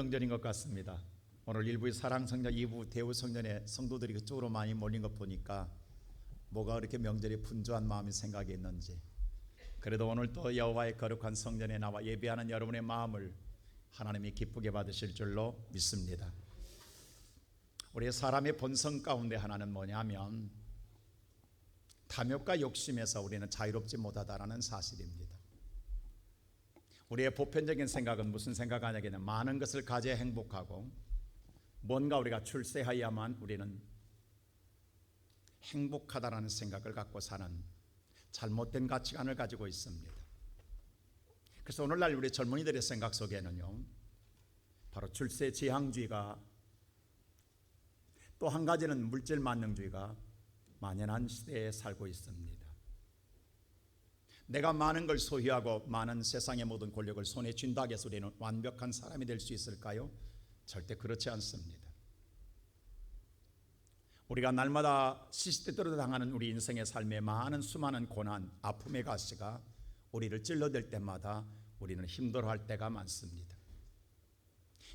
명절인 것 같습니다. 오늘 1부의 사랑성전, 2부 대우성전에 성도들이 그쪽으로 많이 몰린 것 보니까 뭐가 그렇게 명절에 분주한 마음이 생각이 있는지, 그래도 오늘 또 여호와의 거룩한 성전에 나와 예배하는 여러분의 마음을 하나님이 기쁘게 받으실 줄로 믿습니다. 우리 사람의 본성 가운데 하나는 뭐냐면 탐욕과 욕심에서 우리는 자유롭지 못하다라는 사실입니다. 우리의 보편적인 생각은 무슨 생각하냐면 많은 것을 가져야 행복하고 뭔가 우리가 출세하여야만 우리는 행복하다라는 생각을 갖고 사는 잘못된 가치관을 가지고 있습니다. 그래서 오늘날 우리 젊은이들의 생각 속에는요, 바로 출세지향주의가, 또 한 가지는 물질만능주의가 만연한 시대에 살고 있습니다. 내가 많은 걸 소유하고 많은 세상의 모든 권력을 손에 쥔다고 해서 우리는 완벽한 사람이 될 수 있을까요? 절대 그렇지 않습니다. 우리가 날마다 시시때때로 당하는 우리 인생의 삶에 많은 수많은 고난, 아픔의 가시가 우리를 찔러댈 때마다 우리는 힘들어할 때가 많습니다.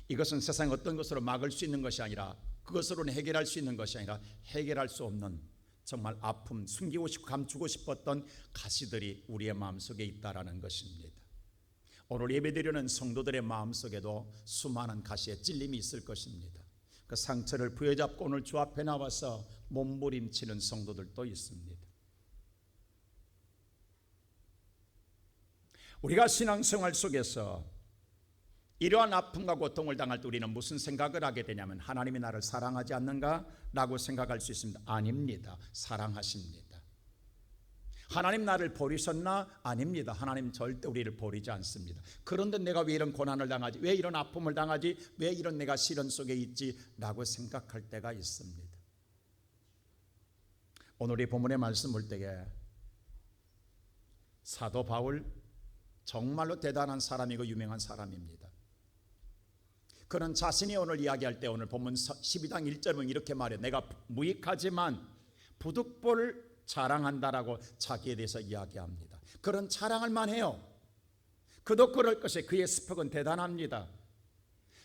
이것은 세상 어떤 것으로 막을 수 있는 것이 아니라, 그것으로는 해결할 수 있는 것이 아니라 해결할 수 없는 정말 아픔, 숨기고 싶고 감추고 싶었던 가시들이 우리의 마음속에 있다라는 것입니다. 오늘 예배드리는 성도들의 마음속에도 수많은 가시의 찔림이 있을 것입니다. 그 상처를 부여잡고 오늘 주 앞에 나와서 몸부림치는 성도들도 있습니다. 우리가 신앙생활 속에서 이러한 아픔과 고통을 당할 때 우리는 무슨 생각을 하게 되냐면, 하나님이 나를 사랑하지 않는가? 라고 생각할 수 있습니다. 아닙니다. 사랑하십니다. 하나님 나를 버리셨나? 아닙니다. 하나님 절대 우리를 버리지 않습니다. 그런데 내가 왜 이런 고난을 당하지? 왜 이런 아픔을 당하지? 왜 이런 내가 시련 속에 있지? 라고 생각할 때가 있습니다. 오늘 이 본문의 말씀 볼 때에 사도 바울, 정말로 대단한 사람이고 유명한 사람입니다. 그는 자신이 오늘 이야기할 때, 오늘 본문 12장 1절은 이렇게 말해요. 내가 무익하지만 부득불 자랑한다라고 자기에 대해서 이야기합니다. 그런 자랑할 만해요. 그도 그럴 것이, 그의 스펙은 대단합니다.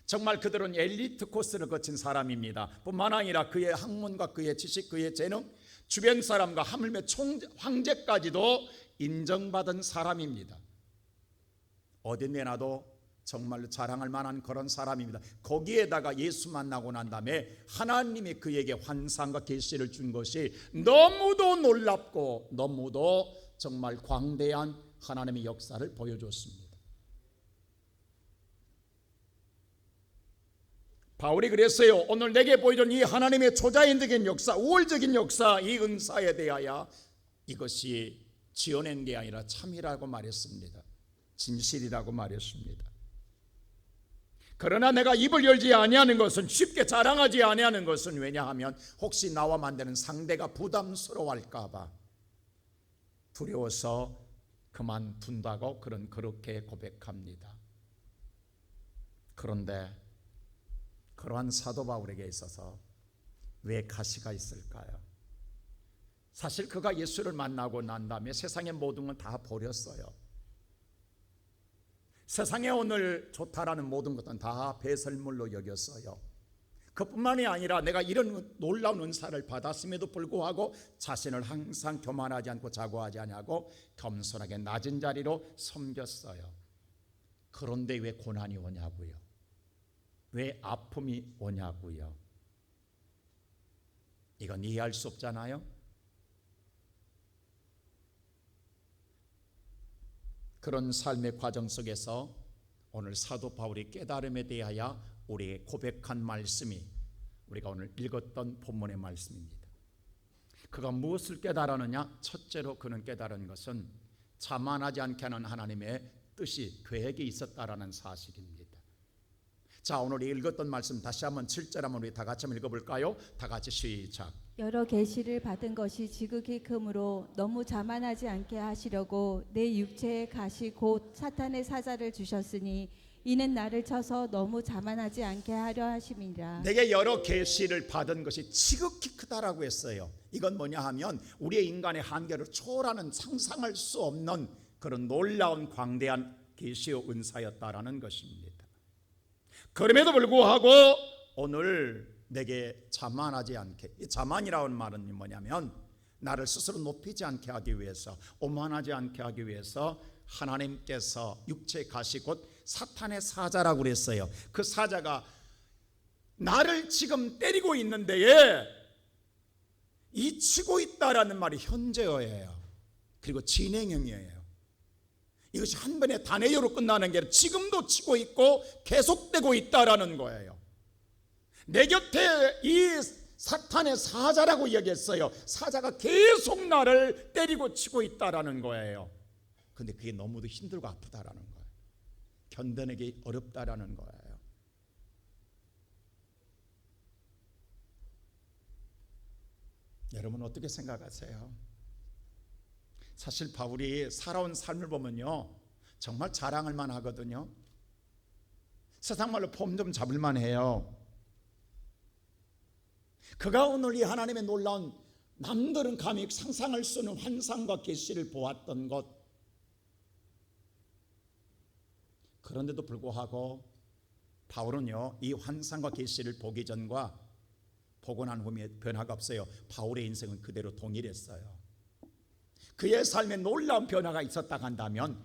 정말 그들은 엘리트 코스를 거친 사람입니다. 뿐만 아니라 그의 학문과 그의 지식, 그의 재능, 주변 사람과 하물며 황제까지도 인정받은 사람입니다. 어디 내놔도 정말로 자랑할 만한 그런 사람입니다. 거기에다가 예수 만나고 난 다음에 하나님이 그에게 환상과 계시를 준 것이 너무도 놀랍고 너무도 정말 광대한 하나님의 역사를 보여줬습니다. 바울이 그랬어요. 오늘 내게 보여준 이 하나님의 초자연적인 역사, 우월적인 역사, 이 은사에 대하여 이것이 지어낸 게 아니라 참이라고 말했습니다. 진실이라고 말했습니다. 그러나 내가 입을 열지 아니하는 것은, 쉽게 자랑하지 아니하는 것은, 왜냐하면 혹시 나와 만드는 상대가 부담스러워할까 봐 두려워서 그만둔다고 그는 그렇게 고백합니다. 그런데 그러한 사도 바울에게 있어서 왜 가시가 있을까요? 사실 그가 예수를 만나고 난 다음에 세상의 모든 건 다 버렸어요. 세상에 오늘 좋다라는 모든 것은 다 배설물로 여겼어요. 그뿐만이 아니라 내가 이런 놀라운 은사를 받았음에도 불구하고 자신을 항상 교만하지 않고 자고하지 아니하고 겸손하게 낮은 자리로 섬겼어요. 그런데 왜 고난이 오냐고요? 왜 아픔이 오냐고요? 이건 이해할 수 없잖아요. 그런 삶의 과정 속에서 오늘 사도 바울이 깨달음에 대하여 우리에게 고백한 말씀이 우리가 오늘 읽었던 본문의 말씀입니다. 그가 무엇을 깨달았느냐? 첫째로 그는 깨달은 것은 자만하지 않게 하는 하나님의 뜻이, 계획이 있었다라는 사실입니다. 자, 오늘 읽었던 말씀 다시 한번 7절 한번 우리 다 같이 한번 읽어볼까요? 다 같이 시작. 여러 계시를 받은 것이 지극히 크므로 너무 자만하지 않게 하시려고 내 육체의 가시 곧 사탄의 사자를 주셨으니 이는 나를 쳐서 너무 자만하지 않게 하려 하심이라. 내게 여러 계시를 받은 것이 지극히 크다라고 했어요. 이건 뭐냐 하면 우리의 인간의 한계를 초월하는, 상상할 수 없는 그런 놀라운 광대한 계시의 은사였다라는 것입니다. 그럼에도 불구하고 오늘 내게 자만하지 않게, 이 자만이라는 말은 뭐냐면 나를 스스로 높이지 않게 하기 위해서, 오만하지 않게 하기 위해서 하나님께서 육체의 가시 곧 사탄의 사자라고 그랬어요. 그 사자가 나를 지금 때리고 있는 데에 이 치고 있다라는 말이 현재어예요. 그리고 진행형이에요. 이것이 한 번에 단회요로 끝나는 게 아니라 지금도 치고 있고 계속되고 있다라는 거예요. 내 곁에 이 사탄의 사자라고 이야기했어요. 사자가 계속 나를 때리고 치고 있다라는 거예요. 근데 그게 너무도 힘들고 아프다라는 거예요. 견뎌내기 어렵다라는 거예요. 여러분 어떻게 생각하세요? 사실 바울이 살아온 삶을 보면요, 정말 자랑할 만하거든요. 세상 말로 폼 좀 잡을 만해요. 그가 오늘 이 하나님의 놀라운, 남들은 감히 상상할 수 없는 환상과 계시를 보았던 것, 그런데도 불구하고 바울은요, 이 환상과 계시를 보기 전과 보고 난 후에 변화가 없어요. 바울의 인생은 그대로 동일했어요. 그의 삶에 놀라운 변화가 있었다 한다면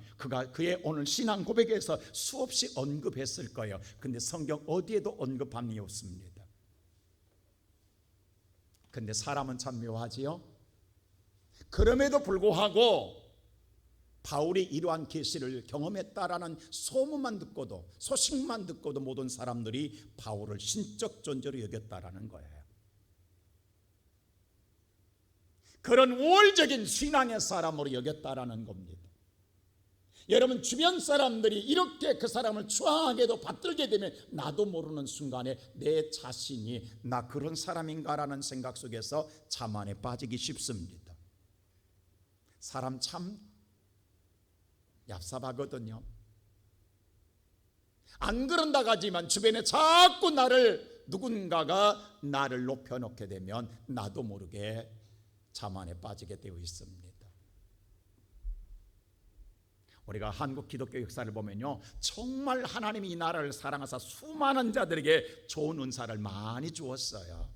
그의 오늘 신앙 고백에서 수없이 언급했을 거예요. 근데 성경 어디에도 언급함이 없습니다. 근데 사람은 참 묘하지요. 그럼에도 불구하고 바울이 이러한 계시를 경험했다라는 소문만 듣고도, 소식만 듣고도 모든 사람들이 바울을 신적 존재로 여겼다라는 거예요. 그런 우월적인 신앙의 사람으로 여겼다라는 겁니다. 여러분 주변 사람들이 이렇게 그 사람을 추앙하게도 받들게 되면 나도 모르는 순간에 내 자신이 나 그런 사람인가라는 생각 속에서 자만에 빠지기 쉽습니다. 사람 참 얍삽하거든요. 안 그런다고 하지만 주변에 자꾸 누군가가 나를 높여놓게 되면 나도 모르게 자만에 빠지게 되어 있습니다. 우리가 한국 기독교 역사를 보면요, 정말 하나님이 이 나라를 사랑하사 수많은 자들에게 좋은 은사를 많이 주었어요.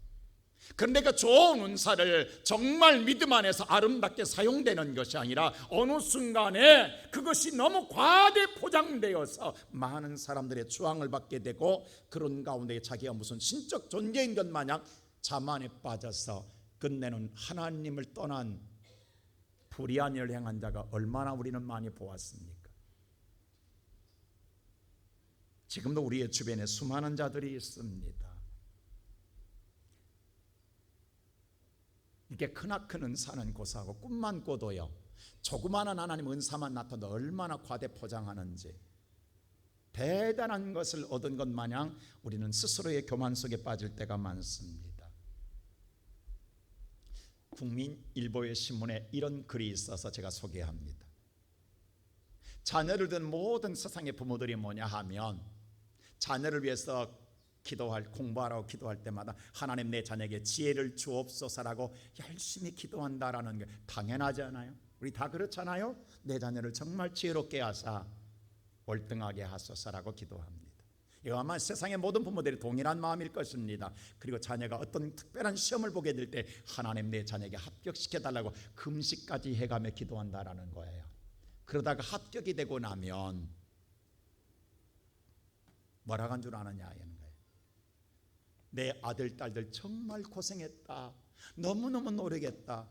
그런데 그 좋은 은사를 정말 믿음 안에서 아름답게 사용되는 것이 아니라 어느 순간에 그것이 너무 과대 포장되어서 많은 사람들의 추앙을 받게 되고, 그런 가운데 자기가 무슨 신적 존재인 것 마냥 자만에 빠져서 끝내는 하나님을 떠난 불의한 일을 행한 자가 얼마나 우리는 많이 보았습니까? 지금도 우리의 주변에 수많은 자들이 있습니다. 이렇게 크나큰 은사는 고사하고 꿈만 꿔도요, 조그마한 하나님 은사만 나타나도 얼마나 과대 포장하는지, 대단한 것을 얻은 것 마냥 우리는 스스로의 교만 속에 빠질 때가 많습니다. 국민일보의 신문에 이런 글이 있어서 제가 소개합니다. 자녀를 둔 모든 세상의 부모들이 뭐냐 하면, 자녀를 위해서 공부하라고 기도할 때마다 하나님 내 자녀에게 지혜를 주옵소서라고 열심히 기도한다라는 게 당연하지 않아요? 우리 다 그렇잖아요? 내 자녀를 정말 지혜롭게 하사 월등하게 하소서라고 기도합니다. 이거 아마 세상의 모든 부모들이 동일한 마음일 것입니다. 그리고 자녀가 어떤 특별한 시험을 보게 될 때 하나님 내 자녀에게 합격시켜달라고 금식까지 해가며 기도한다라는 거예요. 그러다가 합격이 되고 나면 뭐라고 한 줄 아느냐 하는 거예요. 내 아들 딸들 정말 고생했다, 너무너무 노력했다,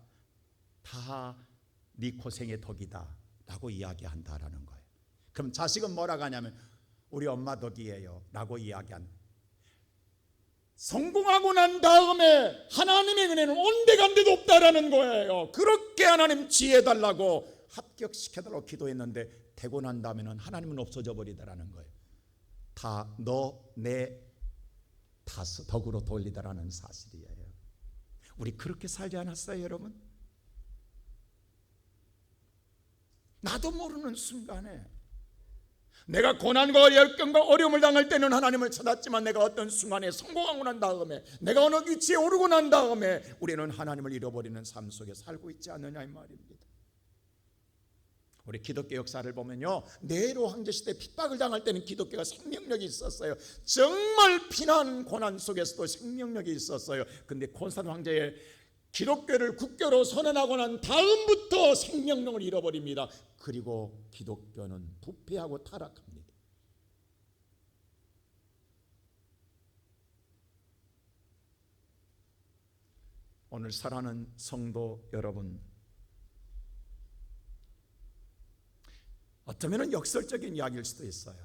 다 네 고생의 덕이다 라고 이야기한다라는 거예요. 그럼 자식은 뭐라고 하냐면 우리 엄마 덕이에요 라고 이야기한, 성공하고 난 다음에 하나님의 은혜는 온데간데도 없다라는 거예요. 그렇게 하나님 지혜 달라고 합격시켜달라고 기도했는데 되고 난 다음에는 하나님은 없어져 버리더라는 거예요. 다 너 내 덕으로 돌리더라는 사실이에요. 우리 그렇게 살지 않았어요 여러분? 나도 모르는 순간에 내가 고난과 역경과 어려움을 당할 때는 하나님을 찾았지만, 내가 어떤 순간에 성공하고 난 다음에, 내가 어느 위치에 오르고 난 다음에 우리는 하나님을 잃어버리는 삶 속에 살고 있지 않느냐 이 말입니다. 우리 기독교 역사를 보면요, 네로 황제 시대 핍박을 당할 때는 기독교가 생명력이 있었어요. 정말 피난 고난 속에서도 생명력이 있었어요. 근데 콘스탄틴 황제의 기독교를 국교로 선언하고 난 다음부터 생명력을 잃어버립니다. 그리고 기독교는 부패하고 타락합니다. 오늘 사랑하는 성도 여러분, 어쩌면 역설적인 이야기일 수도 있어요.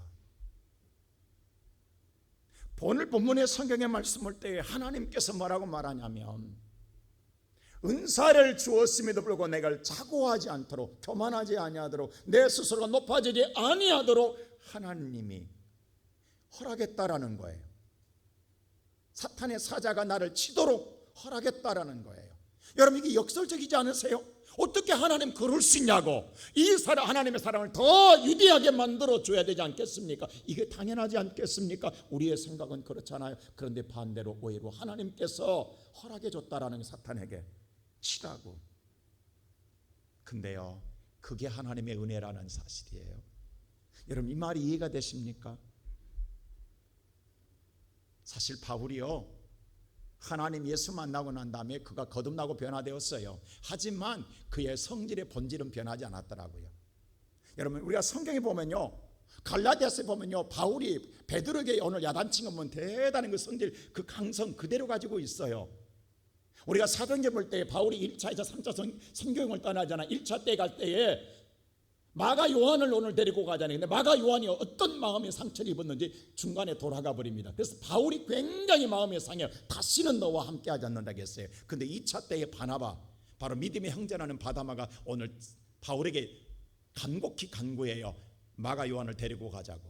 오늘 본문의 성경의 말씀을 때 하나님께서 뭐라고 말하냐면, 은사를 주었음에도 불구하고 내가 자고하지 않도록, 교만하지 아니하도록, 내 스스로가 높아지지 아니하도록 하나님이 허락했다라는 거예요. 사탄의 사자가 나를 치도록 허락했다라는 거예요. 여러분, 이게 역설적이지 않으세요? 어떻게 하나님 그럴 수 있냐고. 이 사람, 하나님의 사랑을 더 유대하게 만들어 줘야 되지 않겠습니까? 이게 당연하지 않겠습니까? 우리의 생각은 그렇잖아요. 그런데 반대로 오히려 하나님께서 허락해 줬다라는, 사탄에게 치라고. 근데요, 그게 하나님의 은혜라는 사실이에요. 여러분, 이 말이 이해가 되십니까? 사실 바울이요, 하나님 예수 만나고 난 다음에 그가 거듭나고 변화되었어요. 하지만 그의 성질의 본질은 변하지 않았더라고요. 여러분, 우리가 성경에 보면요, 갈라디아서에 보면요, 바울이 베드로에게 오늘 야단친 건 대단한 그 성질, 그 강성 그대로 가지고 있어요. 우리가 사도행전 볼 때 바울이 1차, 2차, 3차 선교행을 떠나잖아. 1차 때 갈 때에 마가 요한을 오늘 데리고 가잖아요. 근데 마가 요한이 어떤 마음의 상처를 입었는지 중간에 돌아가 버립니다. 그래서 바울이 굉장히 마음에 상해요. 다시는 너와 함께 하지 않는다고 했어요. 근데 2차 때에 바나바, 바로 믿음의 형제라는 바나바가 오늘 바울에게 간곡히 간구해요. 마가 요한을 데리고 가자고.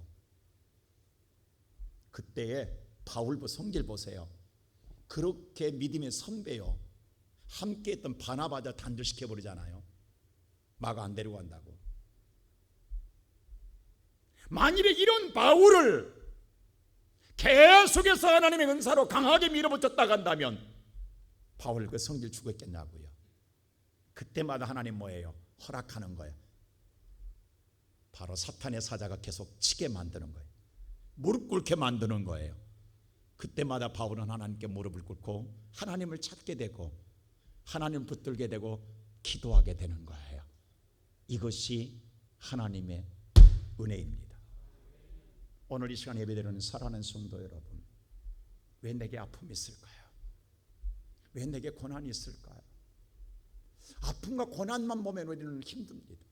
그때에 바울 성질 보세요. 그렇게 믿음의 선배요, 함께 했던 바나바도 단절시켜 버리잖아요. 마가 안 데리고 간다고. 만일에 이런 바울을 계속해서 하나님의 은사로 강하게 밀어붙였다 간다면 바울 그 성질 죽었겠냐고요. 그때마다 하나님 뭐예요? 허락하는 거예요. 바로 사탄의 사자가 계속 치게 만드는 거예요. 무릎 꿇게 만드는 거예요. 그때마다 바울은 하나님께 무릎을 꿇고 하나님을 찾게 되고 하나님을 붙들게 되고 기도하게 되는 거예요. 이것이 하나님의 은혜입니다. 오늘 이 시간 예배드리는 사랑하는 성도 여러분, 왜 내게 아픔이 있을까요? 왜 내게 고난이 있을까요? 아픔과 고난만 보면 우리는 힘듭니다.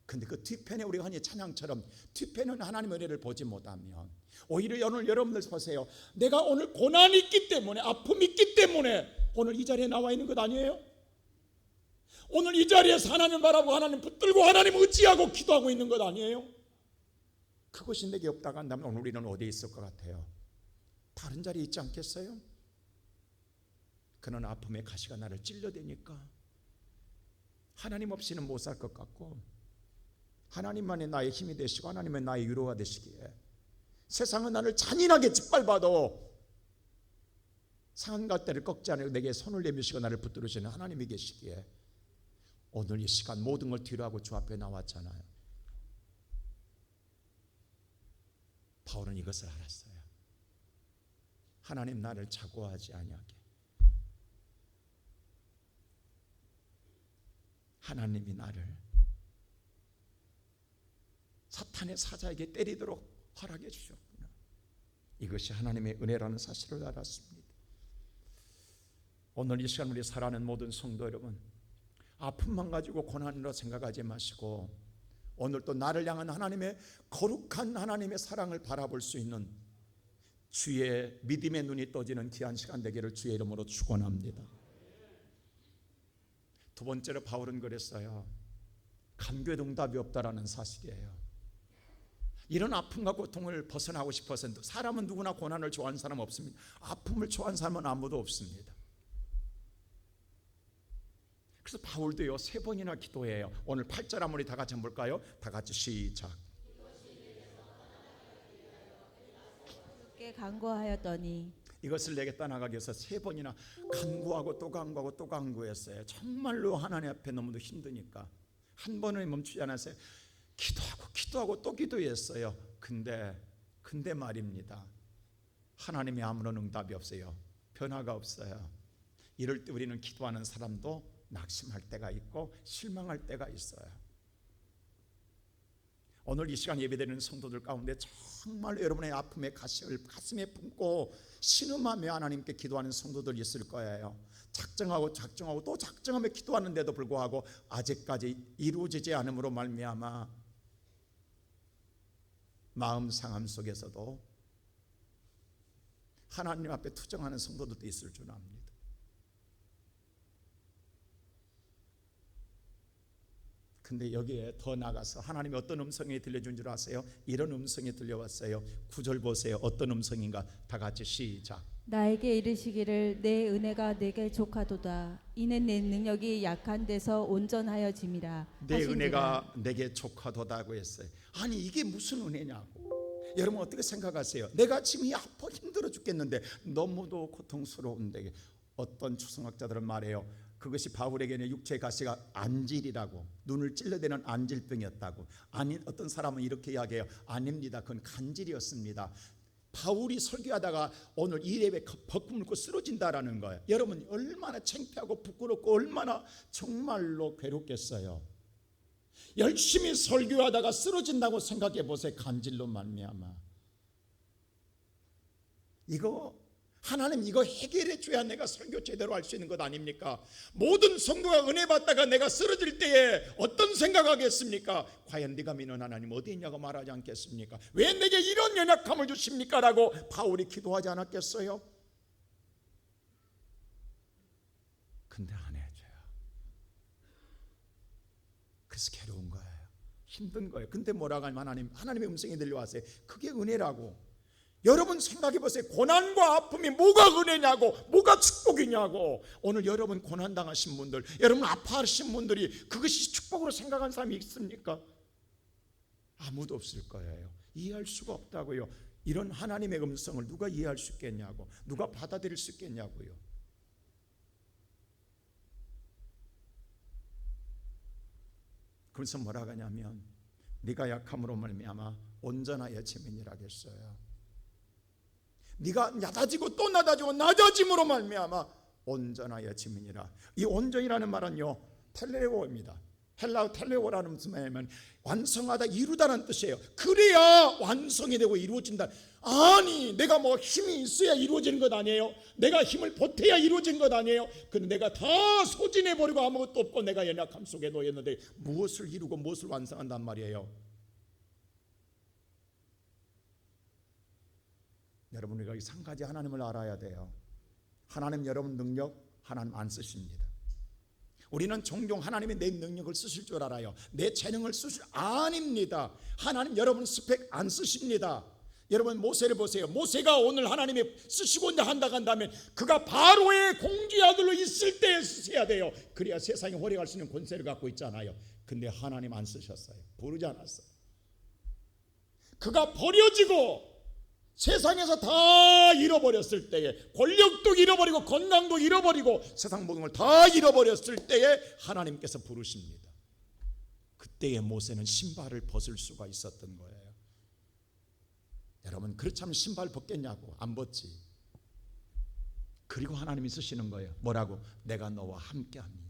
근데 그 뒤편에 우리가 흔히 찬양처럼 뒤편은 하나님의 은혜를 보지 못하면, 오히려 오늘 여러분들 보세요. 내가 오늘 고난이 있기 때문에, 아픔이 있기 때문에 오늘 이 자리에 나와 있는 것 아니에요? 오늘 이 자리에서 하나님 바라보고 하나님 붙들고 하나님 의지하고 기도하고 있는 것 아니에요? 그것이 내게 없다고 한다면 오늘 우리는 어디에 있을 것 같아요? 다른 자리에 있지 않겠어요? 그는 아픔의 가시가 나를 찔러대니까 하나님 없이는 못 살 것 같고, 하나님만이 나의 힘이 되시고 하나님은 나의 위로가 되시기에, 세상은 나를 잔인하게 짓밟아도 상한 갈대를 꺾지 않고 내게 손을 내미시고 나를 붙들으시는 하나님이 계시기에 오늘 이 시간 모든 걸 뒤로하고 주 앞에 나왔잖아요. 바울은 이것을 알았어요. 하나님 나를 자고하지 아니하게, 하나님이 나를 사탄의 사자에게 때리도록 허락해 주셨구나. 이것이 하나님의 은혜라는 사실을 알았습니다. 오늘 이 시간 우리 살아가는 모든 성도 여러분, 아픔만 가지고 고난으로 생각하지 마시고 오늘 또 나를 향한 하나님의 거룩한 하나님의 사랑을 바라볼 수 있는 주의 믿음의 눈이 떠지는 귀한 시간 되기를 주의 이름으로 축원합니다. 두 번째로 바울은 그랬어요. 감개동답이 없다라는 사실이에요. 이런 아픔과 고통을 벗어나고 싶어서, 사람은 누구나 고난을 좋아하는 사람 없습니다. 아픔을 좋아하는 사람은 아무도 없습니다. 그래서 바울도요 3번이나 기도해요. 오늘 8절 한번 우리 다 같이 한번 볼까요? 다 같이 시작. 주께 간구하였더니, 이것을 내게 떠나가기 위해서 3번이나 간구하고 또 간구하고 또 간구했어요. 정말로 하나님 앞에 너무도 힘드니까. 한 번은 멈추지 않았어요. 기도하고 또 기도했어요. 근데 말입니다. 하나님의 아무런 응답이 없어요. 변화가 없어요. 이럴 때 우리는 기도하는 사람도 낙심할 때가 있고 실망할 때가 있어요. 오늘 이 시간 예배드리는 성도들 가운데 정말 여러분의 아픔의 가시를 가슴에 품고 신음하며 하나님께 기도하는 성도들 있을 거예요. 작정하고 또 작정하며 기도하는데도 불구하고 아직까지 이루어지지 않음으로 말미암아 마음 상함 속에서도 하나님 앞에 투정하는 성도들도 있을 줄 압니다. 근데 여기에 더 나가서 하나님이 어떤 음성이 들려준 줄 아세요? 이런 음성이 들려왔어요. 9절 보세요. 어떤 음성인가? 다 같이 시작. 나에게 이르시기를 내 은혜가 내게 족하도다. 이는 내 능력이 약한 데서 온전하여짐이라. 내 하신지라. 은혜가 내게 족하도다고 했어요. 아니 이게 무슨 은혜냐고. 여러분 어떻게 생각하세요? 내가 지금 아파 힘들어 죽겠는데 너무도 고통스러운데 어떤 추성학자들은 말해요. 그것이 바울에게는 육체의 가시가 안질이라고, 눈을 찔러대는 안질병이었다고. 아니 어떤 사람은 이렇게 이야기해요. 아닙니다. 그건 간질이었습니다. 바울이 설교하다가 오늘 이랩에 벅금 물고 쓰러진다라는 거예요. 여러분 얼마나 창피하고 부끄럽고 얼마나 정말로 괴롭겠어요. 열심히 설교하다가 쓰러진다고 생각해 보세요. 간질로 말미암아. 하나님 이거 해결해 줘야 내가 설교 제대로 할 수 있는 것 아닙니까? 모든 성도가 은혜 받다가 내가 쓰러질 때에 어떤 생각하겠습니까? 과연 네가 믿는 하나님 어디 있냐고 말하지 않겠습니까? 왜 내게 이런 연약함을 주십니까? 라고 바울이 기도하지 않았겠어요? 근데 안 해줘요. 그래서 괴로운 거예요. 힘든 거예요. 근데 뭐라고 하면 하나님의 음성이 들려왔어요. 그게 은혜라고. 여러분 생각해 보세요. 고난과 아픔이 뭐가 은혜냐고, 뭐가 축복이냐고. 오늘 여러분 고난당하신 분들, 여러분 아파하신 분들이 그것이 축복으로 생각한 사람이 있습니까? 아무도 없을 거예요. 이해할 수가 없다고요. 이런 하나님의 음성을 누가 이해할 수 있겠냐고, 누가 받아들일 수 있겠냐고요. 그래서 뭐라고 하냐면 네가 약함으로 말미암아 온전하여 지민이라겠어요. 네가 낮아지고 또 낮아지고 낮아짐으로 말미암아 온전하여 지민이라. 이 온전이라는 말은요 텔레오입니다. 헬라어 텔레오라는 무슨 말이냐면 완성하다, 이루다는 뜻이에요. 그래야 완성이 되고 이루어진다. 아니 내가 뭐 힘이 있어야 이루어지는 것 아니에요? 내가 힘을 보태야 이루어진 것 아니에요? 근데 내가 다 소진해버리고 아무것도 없고 내가 연약함 속에 놓였는데 무엇을 이루고 무엇을 완성한단 말이에요? 여러분 우리가 이 한 가지 하나님을 알아야 돼요. 하나님 여러분 능력 하나님 안 쓰십니다. 우리는 종종 하나님이 내 능력을 쓰실 줄 알아요. 내 재능을 쓰실 아닙니다. 하나님 여러분 스펙 안 쓰십니다. 여러분 모세를 보세요. 모세가 오늘 하나님이 쓰시고자 한다면 그가 바로의 공주의 아들로 있을 때 쓰셔야 돼요. 그래야 세상에 호령할 수 있는 권세를 갖고 있잖아요. 근데 하나님 안 쓰셨어요. 부르지 않았어요. 그가 버려지고 세상에서 다 잃어버렸을 때에, 권력도 잃어버리고 건강도 잃어버리고 세상 모든 걸 다 잃어버렸을 때에 하나님께서 부르십니다. 그때의 모세는 신발을 벗을 수가 있었던 거예요. 여러분 그렇다면 신발 벗겠냐고? 안 벗지. 그리고 하나님이 쓰시는 거예요. 뭐라고? 내가 너와 함께합니다.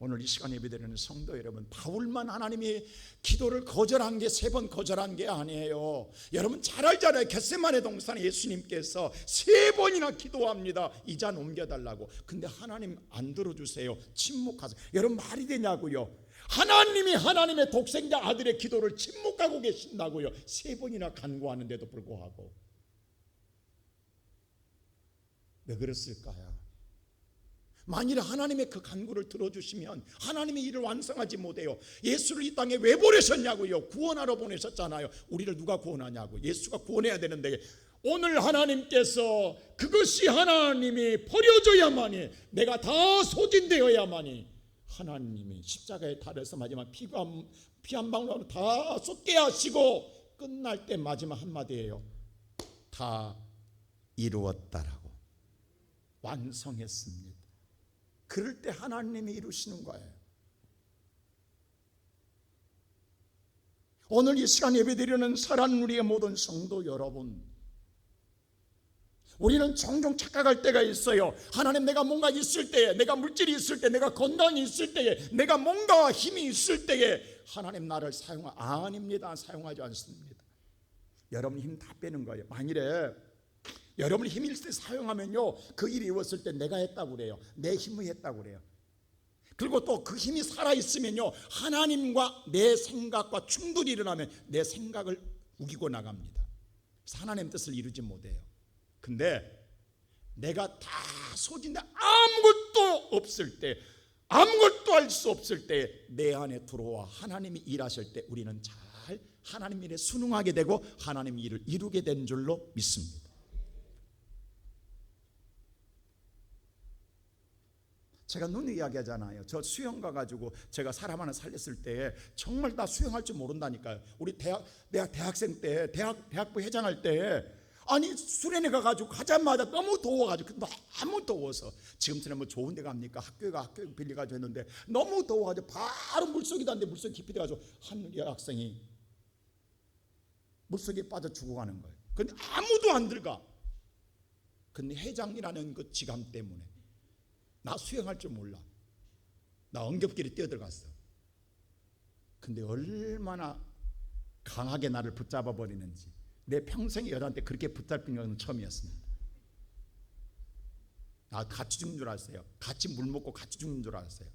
오늘 이 시간 예배드리는 성도 여러분, 바울만 하나님이 기도를 거절한 게 3번 거절한 게 아니에요. 여러분 잘 알잖아요. 겟세마네 동산에 예수님께서 3번이나 기도합니다. 이 잔 옮겨달라고. 근데 하나님 안 들어주세요. 침묵하세요. 여러분 말이 되냐고요? 하나님이 하나님의 독생자 아들의 기도를 침묵하고 계신다고요. 3번이나 간구하는데도 불구하고. 왜 그랬을까요? 만일 하나님의 그 간구를 들어주시면 하나님의 일을 완성하지 못해요. 예수를 이 땅에 왜 보내셨냐고요? 구원하러 보내셨잖아요. 우리를 누가 구원하냐고. 예수가 구원해야 되는데 오늘 하나님께서 그것이 하나님이 버려져야만이, 내가 다 소진되어야만이 하나님이 십자가에 달려서 마지막 피 한 방울 다 쏟게 하시고 끝날 때 마지막 한마디예요. 다 이루었다라고. 완성했습니다. 그럴 때 하나님이 이루시는 거예요. 오늘 이 시간 예배드리는 사랑하는 우리의 모든 성도 여러분, 우리는 종종 착각할 때가 있어요. 하나님, 내가 뭔가 있을 때에, 내가 물질이 있을 때, 내가 건강이 있을 때에, 내가 뭔가 힘이 있을 때에 하나님 나를 아닙니다. 사용하지 않습니다. 여러분 힘 다 빼는 거예요. 만일에 여러분이 힘이 있을 때 사용하면요, 그 일이 이루어졌을 때 내가 했다고 그래요. 내 힘이 했다고 그래요. 그리고 또 그 힘이 살아있으면요, 하나님과 내 생각과 충돌이 일어나면 내 생각을 우기고 나갑니다. 그래서 하나님 뜻을 이루지 못해요. 근데 내가 다 소진돼 아무것도 없을 때, 아무것도 할 수 없을 때 내 안에 들어와 하나님이 일하실 때 우리는 잘 하나님 일에 순응하게 되고 하나님 일을 이루게 된 줄로 믿습니다. 제가 눈이 이야기하잖아요. 저 수영 가가지고 제가 사람 하나 살렸을 때 정말 다 수영할 줄 모른다니까요. 우리 내가 대학생 때 대학부 회장할 때, 아니 수련회 가가지고 가자마자 너무 더워가지고, 너무 더워서, 지금처럼 뭐 좋은 데 갑니까? 학교 빌려가지고 했는데 너무 더워가지고 바로 물속에 닿는데 물속에 깊이 돼가지고 한 여학생이 물속에 빠져 죽어가는 거예요. 근데 아무도 안 들어가. 근데 회장이라는 그 지감 때문에 나 수영할 줄 몰라. 나 엉겹길에 뛰어들어갔어. 근데 얼마나 강하게 나를 붙잡아 버리는지. 내 평생에 여자한테 그렇게 붙잡힌 건 처음이었습니다. 나 같이 죽는 줄 알았어요. 같이 물 먹고 같이 죽는 줄 알았어요.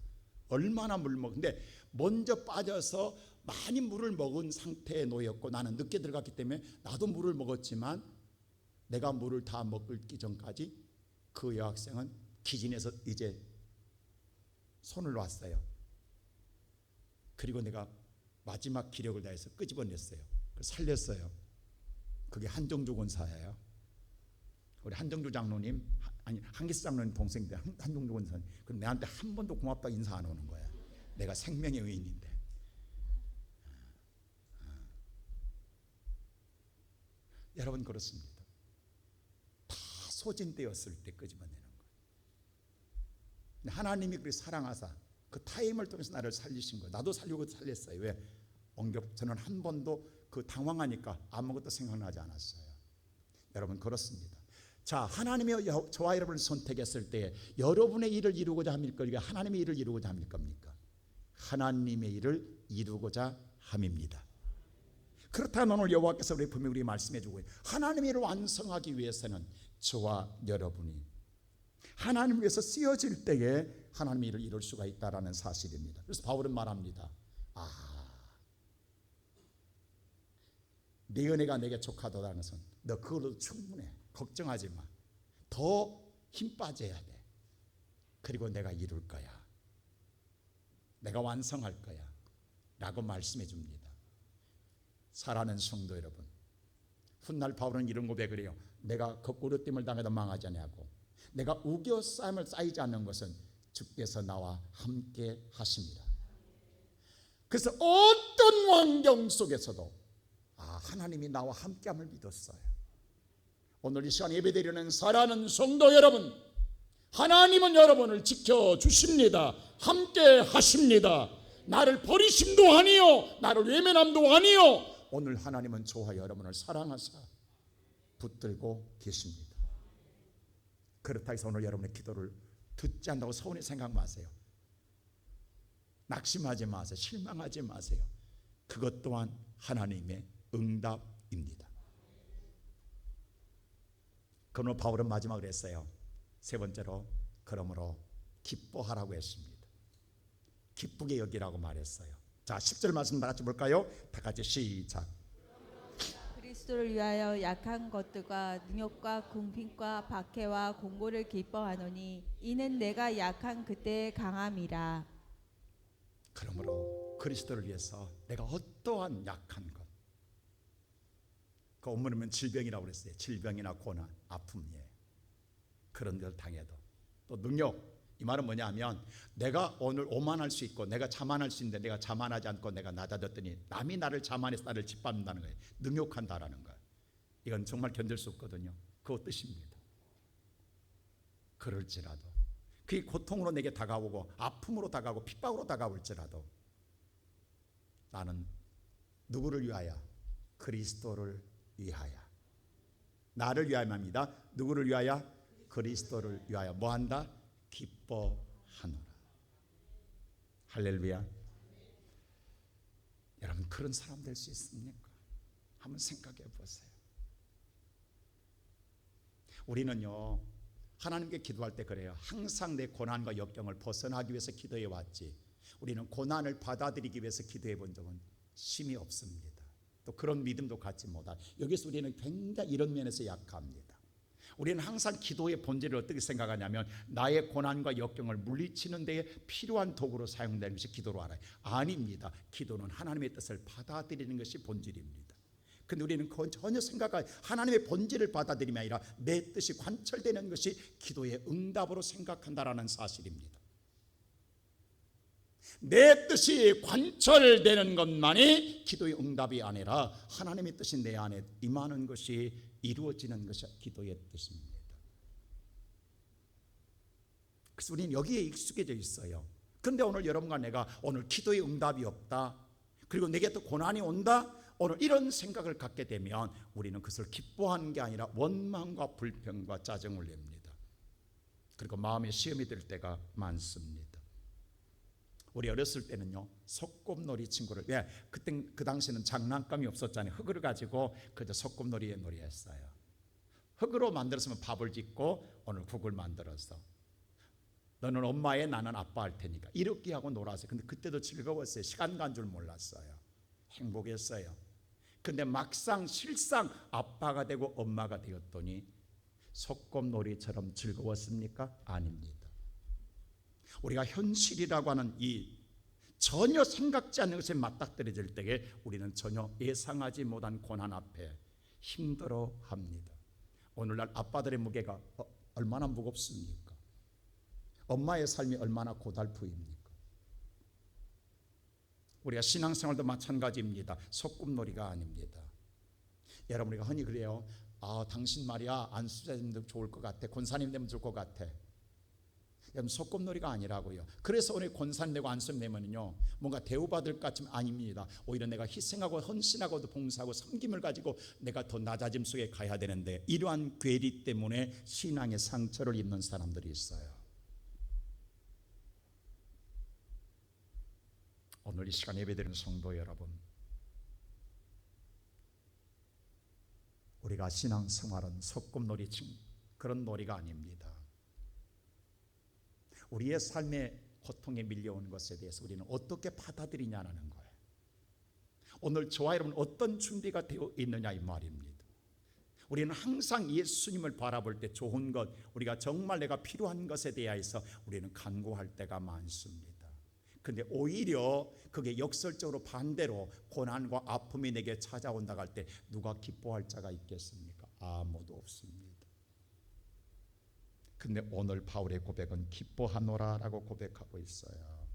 얼마나 물 먹. 근데 먼저 빠져서 많이 물을 먹은 상태에 놓였고, 나는 늦게 들어갔기 때문에 나도 물을 먹었지만, 내가 물을 다 먹기 전까지 그 여학생은 기진에서 이제 손을 놨어요. 그리고 내가 마지막 기력을 다해서 끄집어냈어요. 살렸어요. 그게 한정주 권사예요. 우리 한정주 장로님, 아니 한기수 장로님 동생인데 한정주 권사님. 그럼 내한테 한 번도 고맙다고 인사 안 오는 거야. 내가 생명의 의인인데. 여러분 그렇습니다. 다 소진되었을 때 끄집어내는 거예요. 하나님이 그렇게 사랑하사 그 타임을 통해서 나를 살리신 거예요. 나도 살려고 살렸어요. 왜? 저는 한 번도 그 당황하니까 아무것도 생각나지 않았어요. 여러분 그렇습니다. 자, 하나님이 저와 여러분을 선택했을 때 여러분의 일을 이루고자 함일까? 하나님의 일을 이루고자 함일 겁니까? 하나님의 일을 이루고자 함입니다. 그렇다면 오늘 여호와께서 우리 분명히 우리 말씀해 주고, 하나님의 일을 완성하기 위해서는 저와 여러분이 하나님을 위해서 쓰여질 때에 하나님의 일을 이룰 수가 있다라는 사실입니다. 그래서 바울은 말합니다. 내 은혜가 내게 족하도다는 것은 너 그걸로 충분해. 걱정하지 마. 더 힘 빠져야 돼. 그리고 내가 이룰 거야. 내가 완성할 거야. 라고 말씀해 줍니다. 사랑하는 성도 여러분, 훗날 바울은 이런 고백을 해요. 내가 거꾸로 됨을 당해도 망하지 않냐고. 내가 우겨싸임을 쌓이지 않는 것은 주께서 나와 함께 하십니다. 그래서 어떤 환경 속에서도 하나님이 나와 함께함을 믿었어요. 오늘 이 시간 예배드리는 사랑하는 성도 여러분, 하나님은 여러분을 지켜주십니다. 함께 하십니다. 나를 버리심도 아니요, 나를 외면함도 아니요. 오늘 하나님은 저와 여러분을 사랑하사 붙들고 계십니다. 그렇다 해서 오늘 여러분의 기도를 듣지 않는다고 서운히 생각 마세요. 낙심하지 마세요. 실망하지 마세요. 그것 또한 하나님의 응답입니다. 그러므로 바울은 마지막으로 했어요. 세 번째로, 그러므로 기뻐하라고 했습니다. 기쁘게 여기라고 말했어요. 자, 10절 말씀 다 같이 볼까요? 다 같이 시작. 그리스도를 위하여 약한 것들과 능욕과 궁핍과 박해와 공고를 기뻐하노니 이는 내가 약한 그때의 강함이라. 그러므로 그리스도를 위해서 내가 어떠한 약한 것, 그 원문이면 질병이라고 그랬어요. 질병이나 고난, 아픔이에요. 그런 걸 당해도 또 능욕, 이 말은 뭐냐면 내가 오늘 오만할 수 있고 내가 자만할 수 있는데 내가 자만하지 않고 내가 낮아졌더니 남이 나를 자만해서 나를 짓밟는다는 거예요. 능욕한다라는 거예요. 이건 정말 견딜 수 없거든요. 그거 뜻입니다. 그럴지라도 그게 고통으로 내게 다가오고 아픔으로 다가오고 핍박으로 다가올지라도 나는 누구를 위하여? 그리스도를 위하여. 나를 위하여입니다. 누구를 위하여? 그리스도를 위하여 뭐한다? 기뻐하노라. 할렐루야. 여러분 그런 사람 될 수 있습니까? 한번 생각해 보세요. 우리는요 하나님께 기도할 때 그래요. 항상 내 고난과 역경을 벗어나기 위해서 기도해 왔지 우리는 고난을 받아들이기 위해서 기도해 본 적은 심히 없습니다. 또 그런 믿음도 갖지 못하고 여기서 우리는 굉장히 이런 면에서 약합니다. 우리는 항상 기도의 본질을 어떻게 생각하냐면 나의 고난과 역경을 물리치는 데에 필요한 도구로 사용되는 것이 기도로 알아요. 아닙니다. 기도는 하나님의 뜻을 받아들이는 것이 본질입니다. 근데 우리는 그건 전혀 생각하지 하나님의 본질을 받아들임이 아니라 내 뜻이 관철되는 것이 기도의 응답으로 생각한다라는 사실입니다. 내 뜻이 관철되는 것만이 기도의 응답이 아니라 하나님의 뜻이 내 안에 임하는 것이 이루어지는 것이 기도의 뜻입니다. 그래서 우리는 여기에 익숙해져 있어요. 그런데 오늘 여러분과 내가 오늘 기도의 응답이 없다 그리고 내게 또 고난이 온다 오늘 이런 생각을 갖게 되면 우리는 그것을 기뻐하는 게 아니라 원망과 불평과 짜증을 냅니다. 그리고 마음에 시험이 들 때가 많습니다. 우리 어렸을 때는요 소꿉놀이 친구를 그때 그 당시에는 장난감이 없었잖아요. 흙을 가지고 그저 소꿉놀이에 놀이했어요. 흙으로 만들었으면 밥을 짓고 오늘 국을 만들어서 너는 엄마에 나는 아빠 할 테니까 이렇게 하고 놀았어요. 근데 그때도 즐거웠어요. 시간 간 줄 몰랐어요. 행복했어요. 근데 막상 실상 아빠가 되고 엄마가 되었더니 소꿉놀이처럼 즐거웠습니까? 아닙니다. 우리가 현실이라고 하는 이 전혀 생각지 않는 것에 맞닥뜨려질 때에 우리는 전혀 예상하지 못한 고난 앞에 힘들어합니다. 오늘날 아빠들의 무게가 얼마나 무겁습니까? 엄마의 삶이 얼마나 고달프입니까? 우리가 신앙생활도 마찬가지입니다. 소꿉놀이가 아닙니다. 여러분 우리가 흔히 그래요. 당신 말이야 안수자님 되면 좋을 것 같아. 권사님 되면 좋을 것 같아. 여러분 소꿉놀이가 아니라고요. 그래서 오늘 권사님 되고 안수님 되면요 뭔가 대우받을 것 같지만 아닙니다. 오히려 내가 희생하고 헌신하고도 봉사하고 섬김을 가지고 내가 더 낮아짐 속에 가야 되는데 이러한 괴리 때문에 신앙의 상처를 입는 사람들이 있어요. 오늘 이 시간 예배드리는 성도 여러분, 우리가 신앙생활은 소꿉놀이 그런 놀이가 아닙니다. 우리의 삶의 고통에 밀려오는 것에 대해서 우리는 어떻게 받아들이냐는 거예요. 오늘 저와 여러분 어떤 준비가 되어 있느냐 이 말입니다. 우리는 항상 예수님을 바라볼 때 좋은 것, 우리가 정말 내가 필요한 것에 대해서 우리는 간구할 때가 많습니다. 근데 오히려 그게 역설적으로 반대로 고난과 아픔이 내게 찾아온다 할 때 누가 기뻐할 자가 있겠습니까? 아무도 없습니다. 근데 오늘 바울의 고백은 기뻐하노라라고 고백하고 있어요.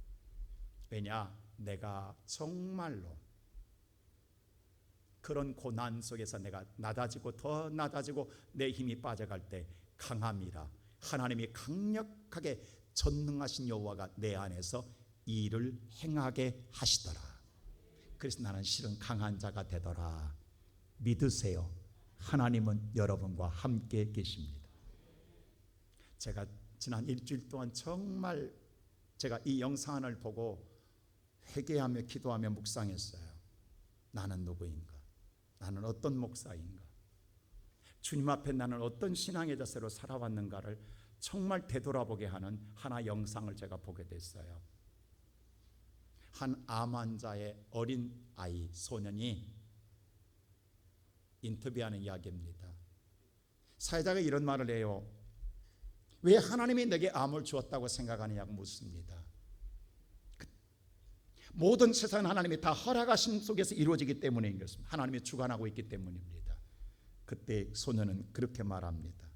왜냐? 내가 정말로 그런 고난 속에서 내가 낮아지고 더 낮아지고 내 힘이 빠져갈 때 강함이라 하나님이 강력하게 전능하신 여호와가 내 안에서 이 일을 행하게 하시더라. 그래서 나는 실은 강한 자가 되더라. 믿으세요. 하나님은 여러분과 함께 계십니다. 제가 지난 일주일 동안 정말 제가 이 영상을 보고 회개하며 기도하며 묵상했어요. 나는 누구인가? 나는 어떤 목사인가? 주님 앞에 나는 어떤 신앙의 자세로 살아왔는가를 정말 되돌아보게 하는 하나 영상을 제가 보게 됐어요. 한 암 환자의 어린 아이, 소년이 인터뷰하는 이야기입니다. 사회자가 이런 말을 해요. 왜 하나님이 내게 암을 주었다고 생각하느냐고 묻습니다. 모든 세상은 하나님이 다 허락하신 속에서 이루어지기 때문인 것입니다. 하나님이 주관하고 있기 때문입니다. 그때 소년은 그렇게 말합니다.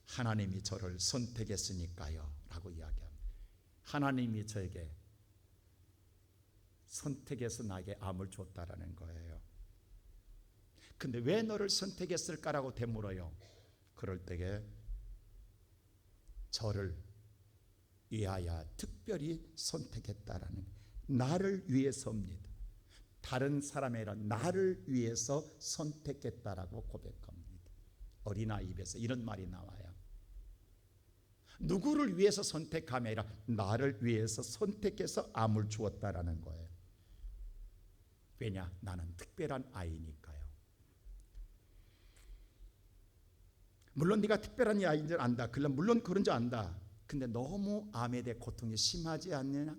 하나님이 저를 선택했으니까요 라고 이야기합니다. 하나님이 저에게 선택해서 나에게 암을 줬다라는 거예요. 근데 왜 너를 선택했을까라고 되물어요. 그럴 때에 저를 위하여 특별히 선택했다라는, 나를 위해서입니다. 다른 사람이 아니라 나를 위해서 선택했다라고 고백합니다. 어린아이 입에서 이런 말이 나와요. 누구를 위해서 선택함이 아니라 나를 위해서 선택해서 암을 주었다라는 거예요. 왜냐? 나는 특별한 아이니까요. 물론 네가 특별한 아이인 줄 안다. 물론 그런 줄 안다. 근데 너무 암에 대해 고통이 심하지 않느냐?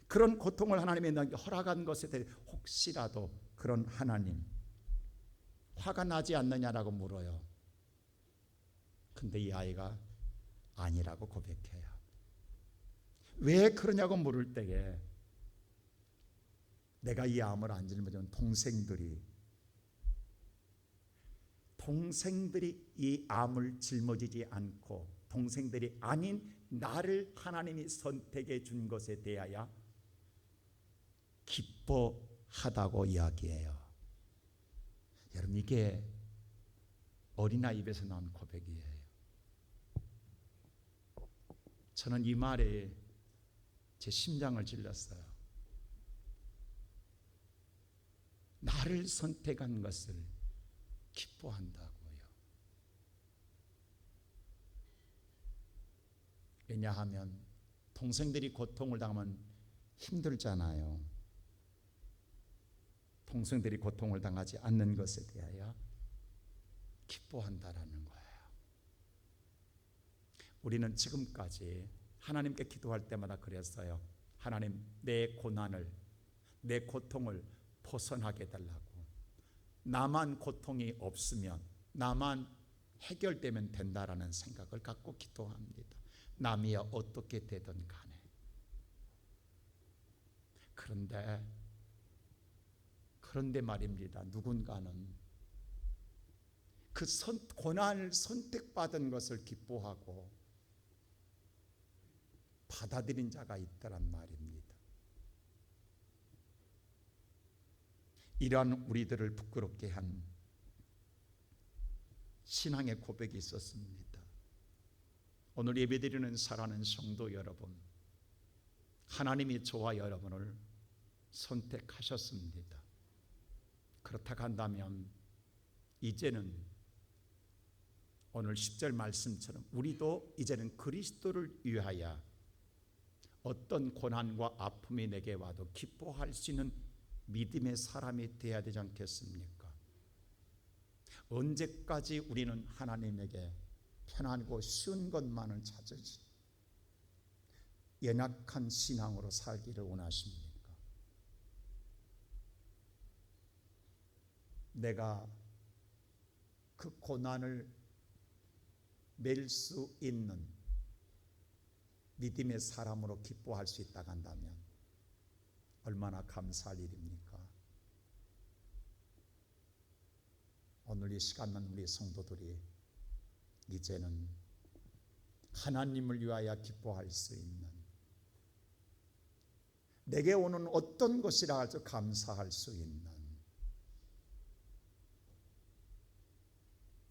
그런 고통을 하나님이 너에게 허락한 것에 대해 혹시라도 그런 하나님 화가 나지 않느냐라고 물어요. 근데 이 아이가 아니라고 고백해요. 왜 그러냐고 물을 때에 내가 이 암을 안 짊어지면 동생들이 이 암을 짊어지지 않고 동생들이 아닌 나를 하나님이 선택해 준 것에 대하여 기뻐하다고 이야기해요. 여러분, 이게 어린아이 입에서 나온 고백이에요. 저는 이 말에 제 심장을 찔렀어요. 나를 선택한 것을 기뻐한다고요. 왜냐하면 동생들이 고통을 당하면 힘들잖아요. 동생들이 고통을 당하지 않는 것에 대하여 기뻐한다라는 거예요. 우리는 지금까지 하나님께 기도할 때마다 그랬어요. 하나님, 내 고난을, 내 고통을 벗어나게 해달라고. 나만 고통이 없으면, 나만 해결되면 된다라는 생각을 갖고 기도합니다. 남이 어떻게 되든 간에. 그런데 말입니다. 누군가는 그 고난을 선택받은 것을 기뻐하고 받아들인 자가 있다란 말입니다. 이러한 우리들을 부끄럽게 한 신앙의 고백이 있었습니다. 오늘 예배드리는 사랑하는 성도 여러분, 하나님이 저와 여러분을 선택하셨습니다. 그렇다고 한다면 이제는 오늘 10절 말씀처럼 우리도 이제는 그리스도를 위하여 어떤 고난과 아픔이 내게 와도 기뻐할 수 있는 믿음의 사람이 되어야 되지 않겠습니까? 언제까지 우리는 하나님에게 편안하고 쉬운 것만을 찾으시 연약한 신앙으로 살기를 원하십니까? 내가 그 고난을 낼 수 있는 믿음의 사람으로 기뻐할 수 있다고 한다면 얼마나 감사할 일입니까? 오늘 이 시간만 우리 성도들이 이제는 하나님을 위하여 기뻐할 수 있는, 내게 오는 어떤 것이라 할지 감사할 수 있는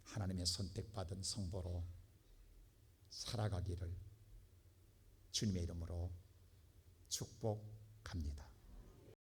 하나님의 선택받은 성도로 살아가기를 주님의 이름으로 축복합니다.